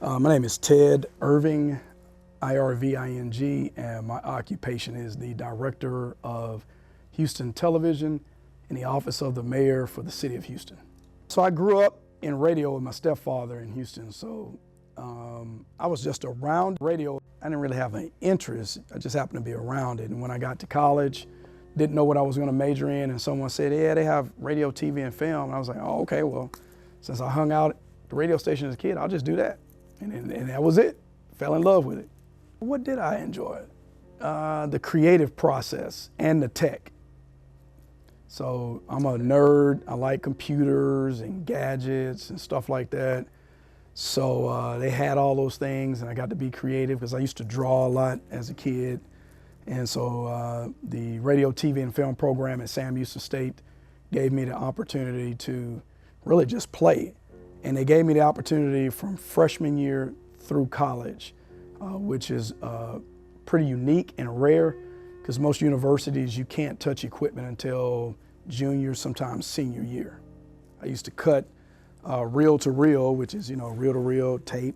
My name is Ted Irving, I-R-V-I-N-G, and my occupation is the Director of Houston Television in the Office of the Mayor for the City of Houston. So I grew up in radio with my stepfather in Houston, so I was just around radio. I didn't really have an interest, I just happened to be around it. And when I got to college, didn't know what I was going to major in, and someone said, yeah, they have radio, TV, and film. And I was like, oh, okay, well, since I hung out at the radio station as a kid, I'll just do that. And that was it. Fell in love with it. What did I enjoy? The creative process and the tech. So I'm a nerd. I like computers and gadgets and stuff like that. So they had all those things, and I got to be creative because I used to draw a lot as a kid. And so the radio, TV, and film program at Sam Houston State gave me the opportunity to really just play. And they gave me the opportunity from freshman year through college, which is pretty unique and rare because most universities, you can't touch equipment until junior, sometimes senior year. I used to cut reel to reel, which is, reel to reel tape.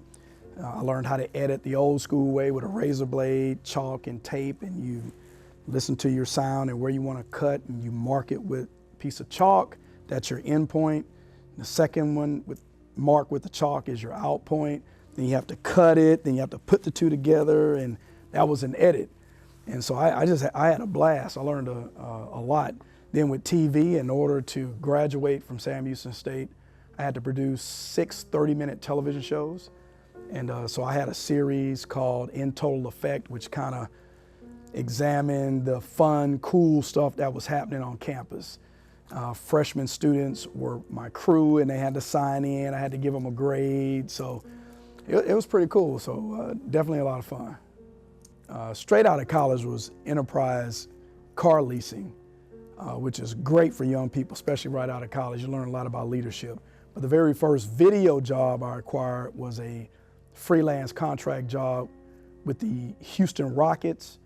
I learned how to edit the old school way with a razor blade, chalk and tape, and you listen to your sound and where you want to cut, and you mark it with a piece of chalk. That's your end point. The second one mark with the chalk is your out point. Then you have to cut it, then you have to put the two together, and that was an edit. And so I had a blast. I learned a lot. Then with TV, in order to graduate from Sam Houston State, I had to produce 6 30-minute television shows. And so I had a series called In Total Effect, which kind of examined the fun, cool stuff that was happening on campus. Freshman students were my crew, and they had to sign in. I had to give them a grade, so it was pretty cool. So definitely a lot of fun. Straight out of college was enterprise car leasing, which is great for young people, especially right out of college. You learn a lot about leadership. But the very first video job I acquired was a freelance contract job with the Houston Rockets,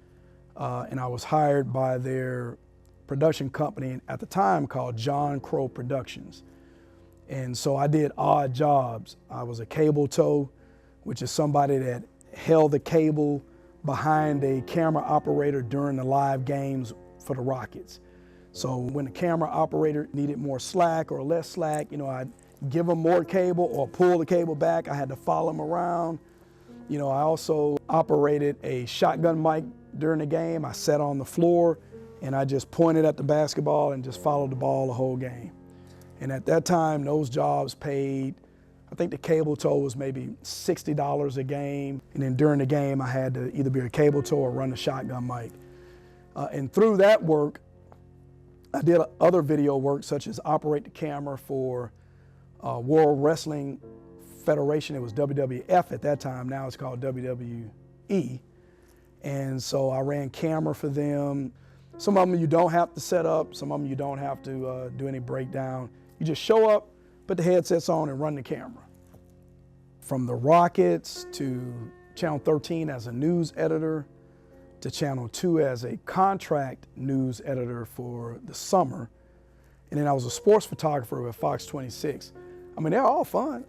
and I was hired by their production company at the time called John Crow Productions. And so I did odd jobs. I was a cable tow, which is somebody that held the cable behind a camera operator during the live games for the Rockets. So when the camera operator needed more slack or less slack, I'd give them more cable or pull the cable back. I had to follow them around. I also operated a shotgun mic during the game. I sat on the floor and I just pointed at the basketball and just followed the ball the whole game. And at that time, those jobs paid, I think the cable tow was maybe $60 a game. And then during the game, I had to either be a cable tow or run the shotgun mic. And through that work, I did other video work, such as operate the camera for World Wrestling Federation. It was WWF at that time. Now it's called WWE. And so I ran camera for them. Some of them you don't have to set up. Some of them you don't have to do any breakdown. You just show up, put the headsets on, and run the camera. From the Rockets to Channel 13 as a news editor, to Channel 2 as a contract news editor for the summer. And then I was a sports photographer with Fox 26. They're all fun.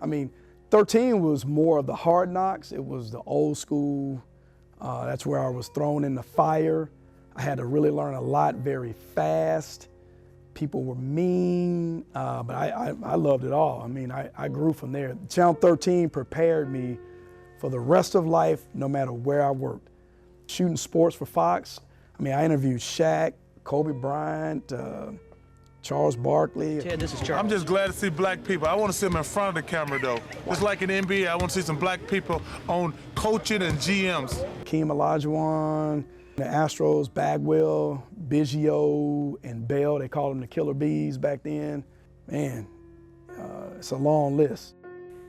13 was more of the hard knocks. It was the old school. That's where I was thrown in the fire. I had to really learn a lot very fast. People were mean, but I loved it all. I grew from there. Channel 13 prepared me for the rest of life, no matter where I worked. Shooting sports for Fox, I interviewed Shaq, Kobe Bryant, Charles Barkley. Ted, this is Charles. I'm just glad to see black people. I want to see them in front of the camera, though. Just like in the NBA, I want to see some black people on coaching and GMs. Hakeem Olajuwon, the Astros, Bagwell, Biggio, and Bell. They called them the Killer Bees back then. Man, it's a long list.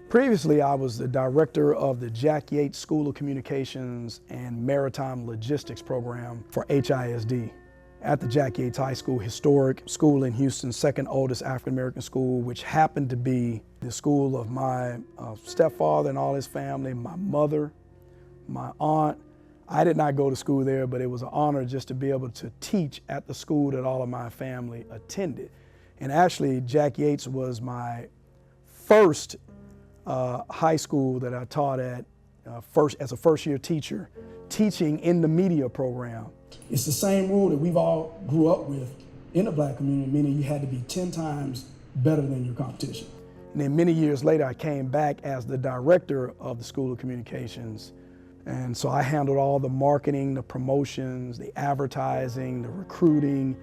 Previously, I was the director of the Jack Yates School of Communications and Maritime Logistics program for HISD at the Jack Yates High School, historic school in Houston, second oldest African-American school, which happened to be the school of my stepfather and all his family, my mother, my aunt. I did not go to school there, but it was an honor just to be able to teach at the school that all of my family attended. And actually, Jack Yates was my first high school that I taught at as a first-year teacher, teaching in the media program. It's the same rule that we've all grew up with in the black community, meaning you had to be 10 times better than your competition. And then many years later, I came back as the director of the School of Communications. And so I handled all the marketing, the promotions, the advertising, the recruiting,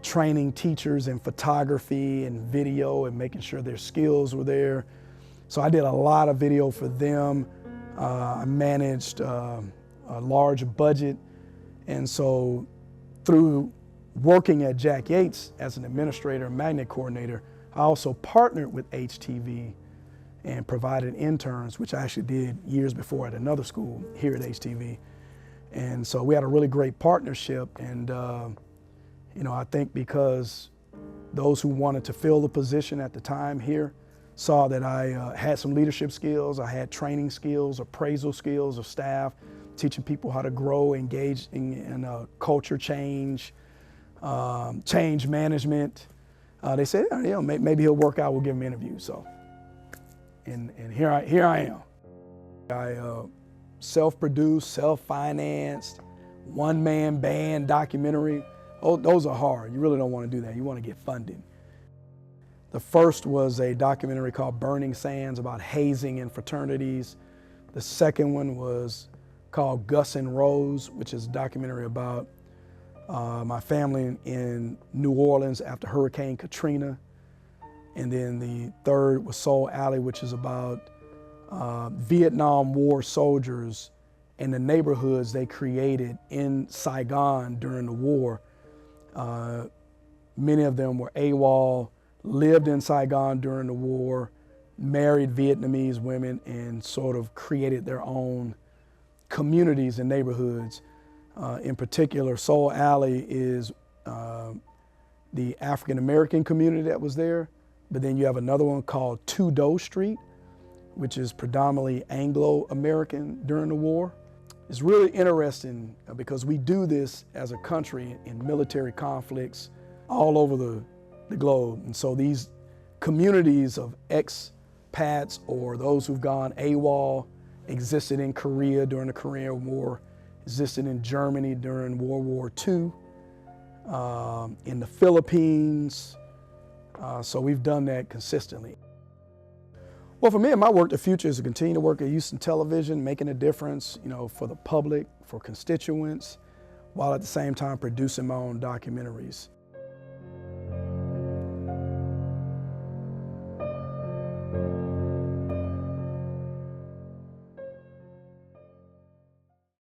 training teachers in photography and video and making sure their skills were there. So I did a lot of video for them. I managed a large budget. And so through working at Jack Yates as an administrator and magnet coordinator, I also partnered with HTV and provided interns, which I actually did years before at another school here at HTV. And so we had a really great partnership. And I think because those who wanted to fill the position at the time here saw that I had some leadership skills, I had training skills, appraisal skills of staff, teaching people how to grow, engage in culture change, change management. They said, maybe he'll work out, we'll give him an interview. So, and here I am. I self-produced, self-financed, one-man band documentary. Oh, those are hard. You really don't want to do that. You want to get funding. The first was a documentary called Burning Sands about hazing in fraternities. The second one was called Gus and Rose, which is a documentary about my family in New Orleans after Hurricane Katrina. And then the third was Soul Alley, which is about Vietnam War soldiers and the neighborhoods they created in Saigon during the war. Many of them were AWOL, lived in Saigon during the war, married Vietnamese women, and sort of created their own communities and neighborhoods. In particular, Soul Alley is the African-American community that was there, but then you have another one called Tudo Street, which is predominantly Anglo-American during the war. It's really interesting because we do this as a country in military conflicts all over the globe. And so these communities of expats or those who've gone AWOL existed in Korea during the Korean War, existed in Germany during World War II, in the Philippines. So we've done that consistently. Well, for me and my work, the future is to continue to work at Houston Television, making a difference, for the public, for constituents, while at the same time producing my own documentaries.